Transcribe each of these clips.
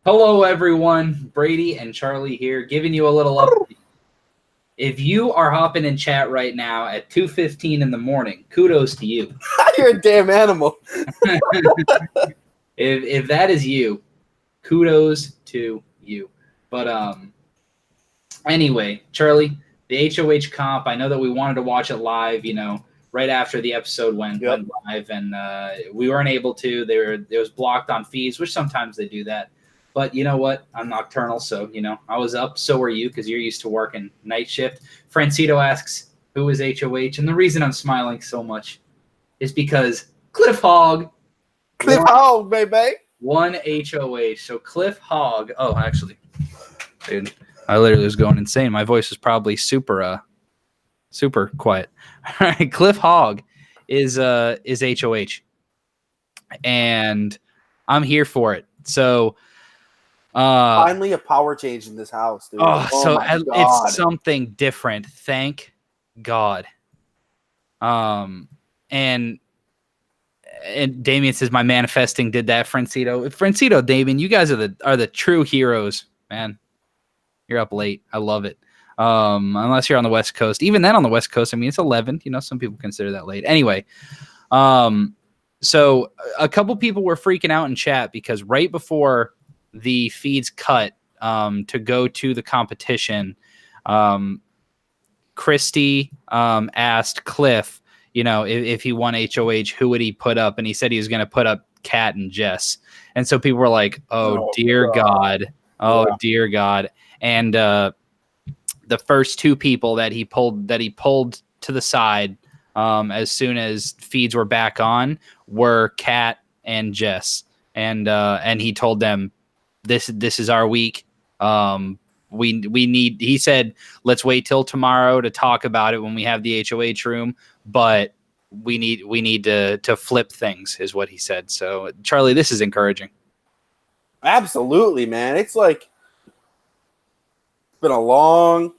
Hello, everyone. Brady and Charlie here, giving you a little update. If you are hopping in chat right now at 2:15 in the morning, kudos to you. You're a damn animal. If that is you, kudos to you. But anyway, Charlie, the HOH comp. I know that we wanted to watch it live. Right after the episode went live, and we weren't able to. It was blocked on feeds, which sometimes they do that. But you know what? I'm nocturnal, so I was up. So were you, because you're used to working night shift. Francito asks, "Who is HOH?" And the reason I'm smiling so much is because Cliff Hogg, baby. One HOH. So Cliff Hogg. Oh, actually, dude, I literally was going insane. My voice is probably super quiet. All right, Cliff Hogg is HOH, and I'm here for it. So. Finally, a power change in this house, dude. It's something different. Thank God. And Damien says my manifesting did that. Francito, Damien, you guys are the true heroes, man. You're up late. I love it. Unless you're on the West Coast. Even then, on the West Coast, I mean, it's 11. Some people consider that late. Anyway, so a couple people were freaking out in chat because right before the feeds cut to go to the competition, Christy asked Cliff, if he won HOH, who would he put up? And he said he was going to put up Kat and Jess. And so people were like, oh dear God. Oh, yeah. Dear God. And the first two people that he pulled to the side as soon as feeds were back on were Kat and Jess. And he told them, this is our week. He said, let's wait till tomorrow to talk about it when we have the HOH room, but we need to flip things, is what he said. So Charlie, this is encouraging. Absolutely, man. It's like been a long,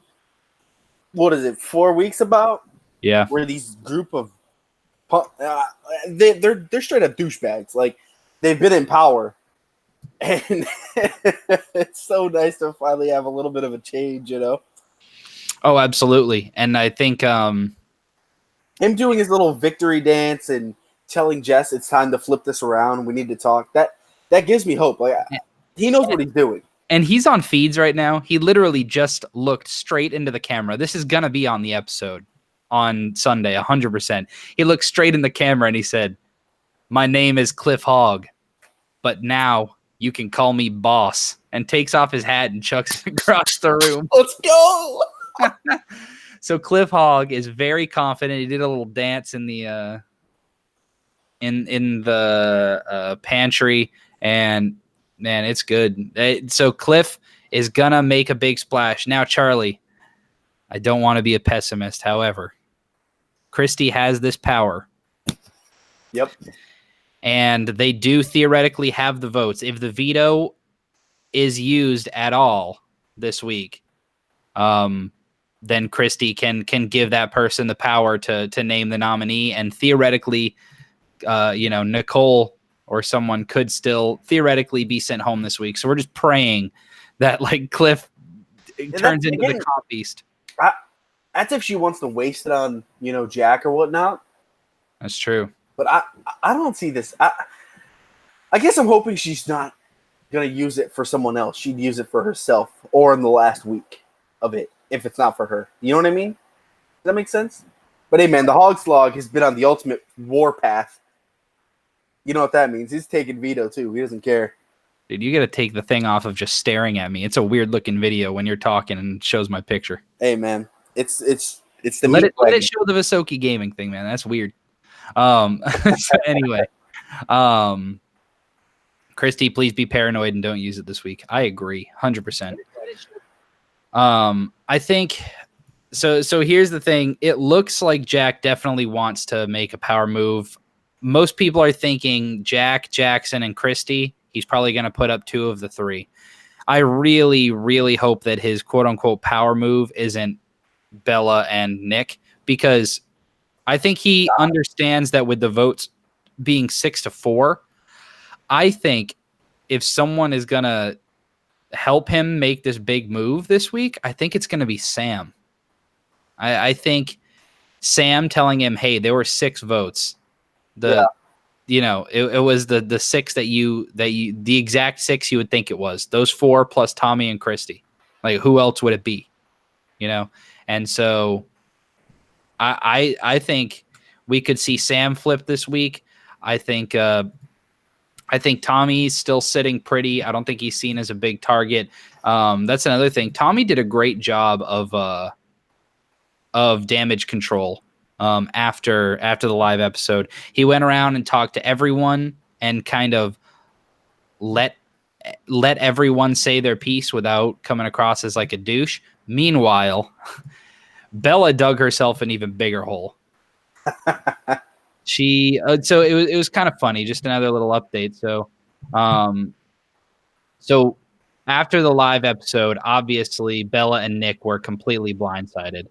4 weeks about? Yeah. Where these group of they're straight up douchebags. Like, they've been in power. And it's so nice to finally have a little bit of a change, Oh, absolutely. And I think him doing his little victory dance and telling Jess it's time to flip this around. We need to talk. That gives me hope. Like, he knows what he's doing. And he's on feeds right now. He literally just looked straight into the camera. This is going to be on the episode on Sunday, 100%. He looked straight in the camera and he said, "My name is Cliff Hogg, but now you can call me boss," and takes off his hat and chucks it across the room. Let's go. So Cliff Hogg is very confident. He did a little dance in the pantry, and man, it's good. So Cliff is gonna make a big splash. Now, Charlie, I don't want to be a pessimist. However, Christy has this power. Yep. And they do theoretically have the votes. If the veto is used at all this week, then Christy can give that person the power to name the nominee. And theoretically, Nicole or someone could still theoretically be sent home this week. So we're just praying that Cliff turns into the comp beast. That's if she wants to waste it on, Jack or whatnot. That's true. But I don't see this. I guess I'm hoping she's not going to use it for someone else. She'd use it for herself or in the last week of it, if it's not for her. You know what I mean? Does that make sense? But hey, man, the Hog Slog has been on the ultimate war path. You know what that means. He's taking veto, too. He doesn't care. Dude, you got to take the thing off of just staring at me. It's a weird-looking video when you're talking and it shows my picture. Hey, man. It's the let it show the Visokii gaming thing, man. That's weird. So anyway, Christy, please be paranoid and don't use it this week. I agree 100%. I think so here's the thing. It looks like Jack definitely wants to make a power move. Most people are thinking Jack, Jackson, and Christy. He's probably going to put up two of the three. I really, really hope that his quote-unquote power move isn't Bella and Nick, because I think he understands that with the votes being 6-4, I think if someone is going to help him make this big move this week, I think it's going to be Sam. I think Sam telling him, "Hey, there were 6 votes. It was the 6 the exact 6 you would think it was. Those 4 plus Tommy and Christy. Like, who else would it be? And so I think we could see Sam flip this week. I think Tommy's still sitting pretty. I don't think he's seen as a big target. That's another thing. Tommy did a great job of damage control after the live episode. He went around and talked to everyone and kind of let everyone say their piece without coming across as like a douche. Meanwhile, Bella dug herself an even bigger hole. So it was kind of funny. Just another little update. So after the live episode, obviously Bella and Nick were completely blindsided.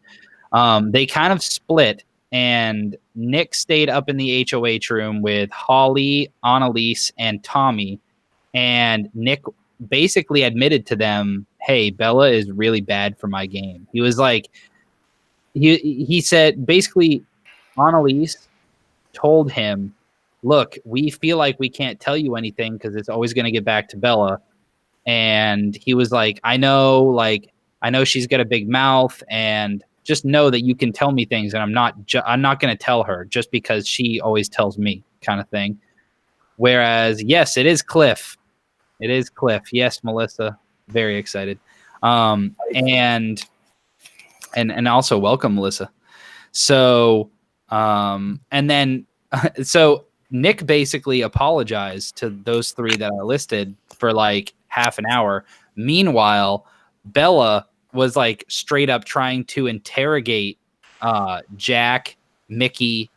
They kind of split, and Nick stayed up in the HOH room with Holly, Annalise, and Tommy. And Nick basically admitted to them, "Hey, Bella is really bad for my game." He was like, he said basically, Annalise told him, "Look, we feel like we can't tell you anything because it's always going to get back to Bella." And he was like, I know she's got a big mouth, and just know that you can tell me things, and I'm not going to tell her just because she always tells me," kind of thing. Whereas, yes, it is Cliff. It is Cliff. Yes, Melissa, very excited. And also welcome, Melissa. So, and then, so Nick basically apologized to those 3 that I listed for like half an hour. Meanwhile, Bella was like straight up trying to interrogate Jack, Mickey,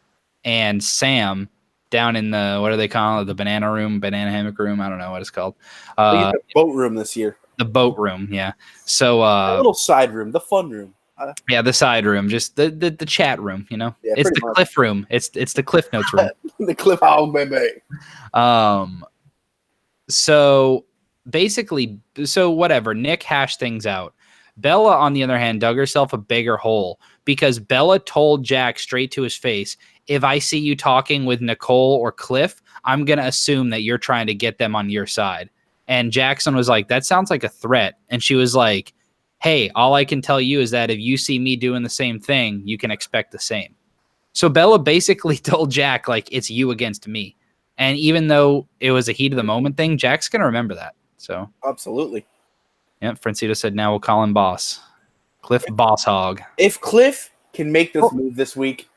and Sam down in the, what do they call it? The banana hammock room. I don't know what it's called. The boat room this year. The boat room, yeah. So a little side room, the fun room. Yeah, the side room, just the chat room, Yeah, it's the much. Cliff room. It's the Cliff Notes room. The Cliff House, baby. So basically, whatever. Nick hashed things out. Bella, on the other hand, dug herself a bigger hole because Bella told Jack straight to his face, "If I see you talking with Nicole or Cliff, I'm gonna assume that you're trying to get them on your side." And Jackson was like, "That sounds like a threat." And she was like, "Hey, all I can tell you is that if you see me doing the same thing, you can expect the same." So Bella basically told Jack, like, it's you against me. And even though it was a heat of the moment thing, Jack's going to remember that. So absolutely. Yeah, Francita said now we'll call him Boss. Cliff Boss Hog. If Cliff can make this move this week,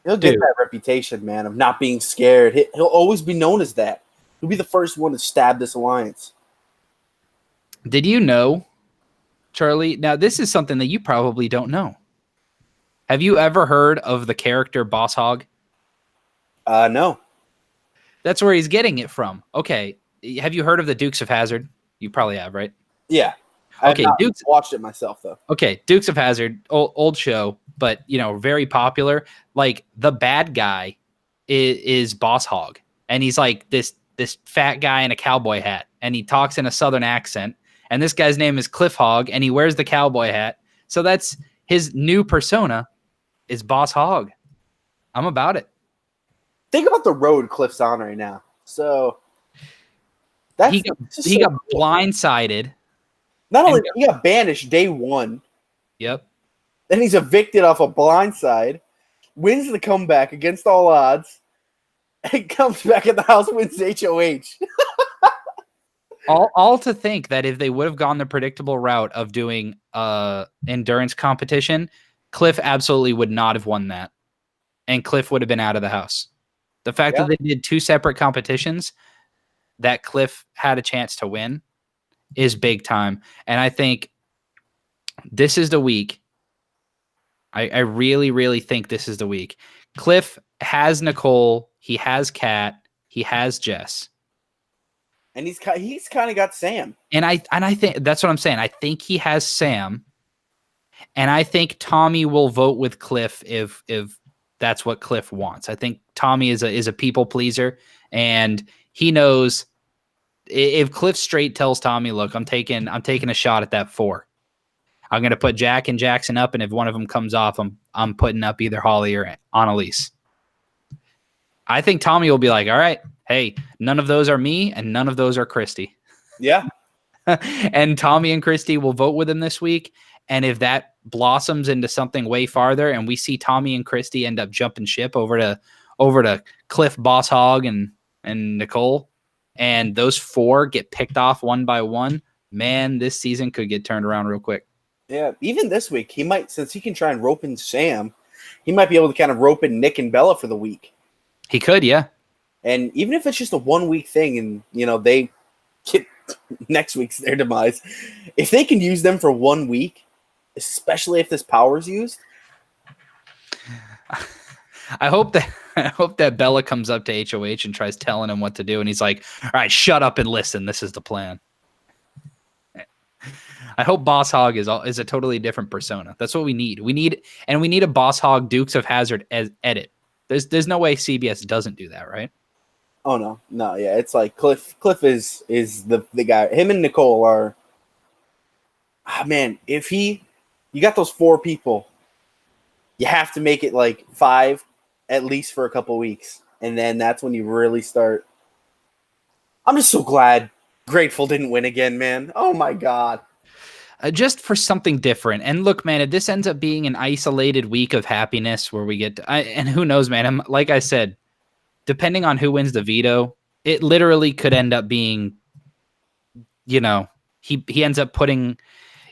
he'll get that reputation, man, of not being scared. He'll always be known as that. He'll be the first one to stab this alliance. Did you know, Charlie? Now, this is something that you probably don't know. Have you ever heard of the character Boss Hog? No. That's where he's getting it from. Okay. Have you heard of the Dukes of Hazzard? You probably have, right? Yeah. Okay. I've not watched it myself, though. Okay. Dukes of Hazzard, old show, but, very popular. Like, the bad guy is Boss Hog. And he's like this fat guy in a cowboy hat. And he talks in a southern accent. And this guy's name is Cliff Hog. And he wears the cowboy hat. So that's his new persona is Boss Hog. I'm about it. Think about the road Cliff's on right now. So he got blindsided. Not only he got banished day 1. Yep. Then he's evicted off a blindside, wins the comeback against all odds, and comes back at the house, wins HOH. all to think that if they would have gone the predictable route of doing endurance competition, Cliff absolutely would not have won that. And Cliff would have been out of the house. The fact that they did 2 separate competitions that Cliff had a chance to win is big time. And I think this is the week. I really, really think this is the week. Cliff has Nicole. He has Kat. He has Jess. And he's kind of got Sam. And I think that's what I'm saying. I think he has Sam. And I think Tommy will vote with Cliff if that's what Cliff wants. I think Tommy is a people pleaser, and he knows if Cliff straight tells Tommy, look, I'm taking a shot at that 4. I'm going to put Jack and Jackson up, and if one of them comes off, I'm putting up either Holly or Annalise. I think Tommy will be like, all right, hey, none of those are me, and none of those are Christy. Yeah. And Tommy and Christy will vote with him this week. And if that blossoms into something way farther, and we see Tommy and Christy end up jumping ship over to Cliff, Boss Hog, and Nicole, and those 4 get picked off one by one, man, this season could get turned around real quick. Yeah, even this week, he might, since he can try and rope in Sam, he might be able to kind of rope in Nick and Bella for the week. He could, yeah. And even if it's just a 1 week thing and, they get next week's their demise, if they can use them for 1 week, especially if this power is used. I hope that Bella comes up to HOH and tries telling him what to do. And he's like, all right, shut up and listen. This is the plan. I hope Boss Hog is a totally different persona. That's what we need. We need a Boss Hog Dukes of Hazzard as edit. There's no way CBS doesn't do that, right? Oh no, yeah. It's like Cliff is the guy. Him and Nicole are. Man, if you got those 4 people, you have to make it like 5 at least for a couple weeks, and then that's when you really start. I'm just so glad Grateful didn't win again, man. Oh my god. Just for something different. And look, man, if this ends up being an isolated week of happiness where we get and who knows, man, like I said, depending on who wins the veto, it literally could end up being, he ends up putting,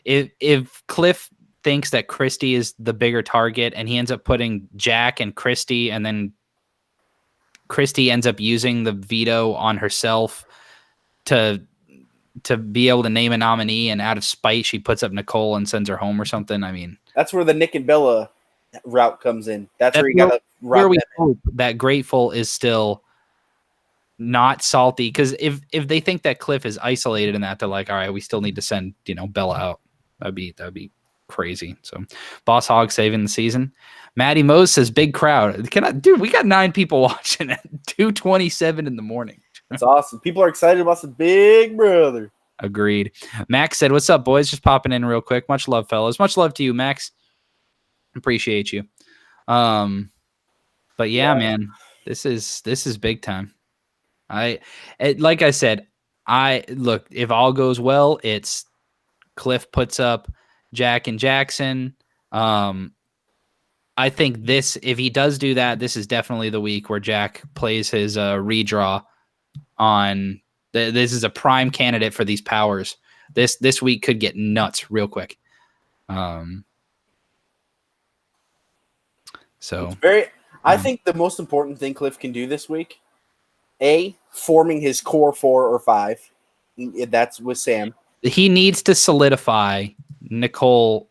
if Cliff thinks that Christy is the bigger target and he ends up putting Jack and Christy, and then Christy ends up using the veto on herself to be able to name a nominee, and out of spite, she puts up Nicole and sends her home or something. I mean, that's where the Nick and Bella route comes in. That's where you got to where we hope that Grateful is still not salty, because if they think that Cliff is isolated in that, they're like, all right, we still need to send Bella out. That'd be crazy. So, Boss Hog saving the season. Maddie Mose says big crowd. Dude, we got 9 people watching at 2:27 in the morning. That's awesome. People are excited about some Big Brother. Agreed. Max said, what's up, boys? Just popping in real quick. Much love, fellas. Much love to you, Max. Appreciate you. But yeah, man, this is big time. Like I said, look, if all goes well, it's Cliff puts up Jack and Jackson. I think if he does do that, this is definitely the week where Jack plays his redraw on. This is a prime candidate for these powers. This week could get nuts real quick. So I think the most important thing Cliff can do this week, forming his core 4 or 5. That's with Sam. He needs to solidify Nicole,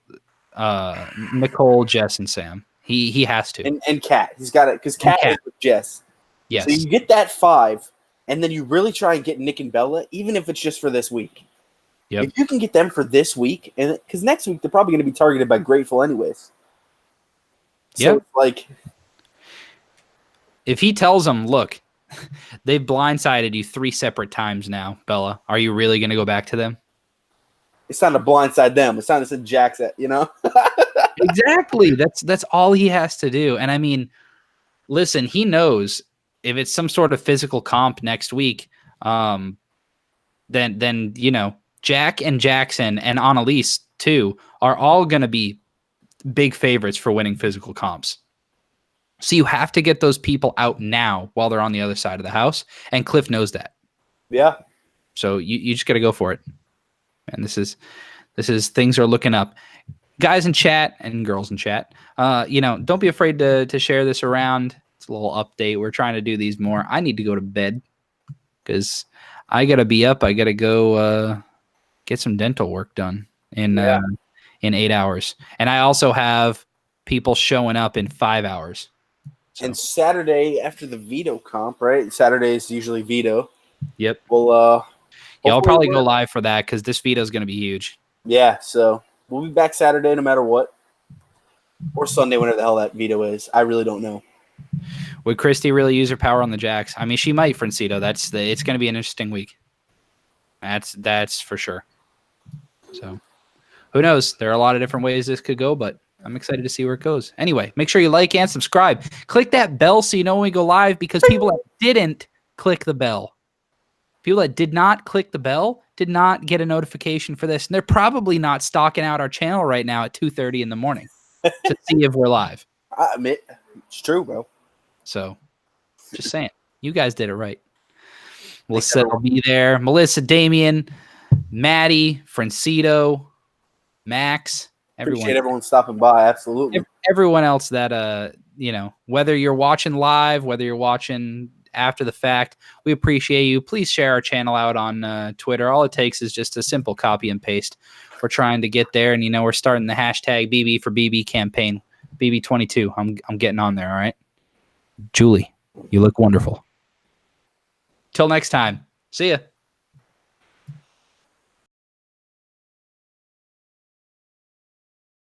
Jess, and Sam. He has to. And Kat. He's got it because Kat is with Jess. Yes. So you get that 5, and then you really try and get Nick and Bella, even if it's just for this week. Yep. If you can get them for this week, and because next week they're probably going to be targeted by Grateful anyways. So it's like, if he tells them, look, they've blindsided you 3 separate times now, Bella, are you really going to go back to them? It's time to blindside them. It's time to send Jax at, Exactly. That's all he has to do. And I mean, listen, he knows if it's some sort of physical comp next week, then Jack and Jackson and Annalise too are all going to be big favorites for winning physical comps. So you have to get those people out now while they're on the other side of the house, and Cliff knows that. Yeah. So you just got to go for it. And this is things are looking up. Guys in chat and girls in chat, don't be afraid to share this around. It's a little update. We're trying to do these more. I need to go to bed because I got to be up. I got to go get some dental work done in 8 hours. And I also have people showing up in 5 hours. So. And Saturday after the veto comp, right? Saturday is usually veto. Yep. Well, I'll probably go live for that because this veto is going to be huge. Yeah, so we'll be back Saturday no matter what. Or Sunday, whenever the hell that veto is. I really don't know. Would Christy really use her power on the Jacks? I mean, she might, Francito. It's going to be an interesting week. That's for sure. So who knows? There are a lot of different ways this could go, but I'm excited to see where it goes. Anyway, make sure you like and subscribe. Click that bell so you know when we go live, because people that didn't click the bell, people that did not click the bell, did not get a notification for this. And they're probably not stalking out our channel right now at 2:30 in the morning to see if we're live. I admit, it's true, bro. So just saying, you guys did it right. Melissa will be there. Melissa, Damien, Maddie, Francito, Max, everyone. Appreciate everyone stopping by. Absolutely. Everyone else that, whether you're watching live, whether you're watching after the fact, we appreciate you. Please share our channel out on Twitter. All it takes is just a simple copy and paste. We're trying to get there, and we're starting the hashtag BB for BB campaign. BB22. I'm getting on there. All right, Julie, you look wonderful. Till next time. See ya.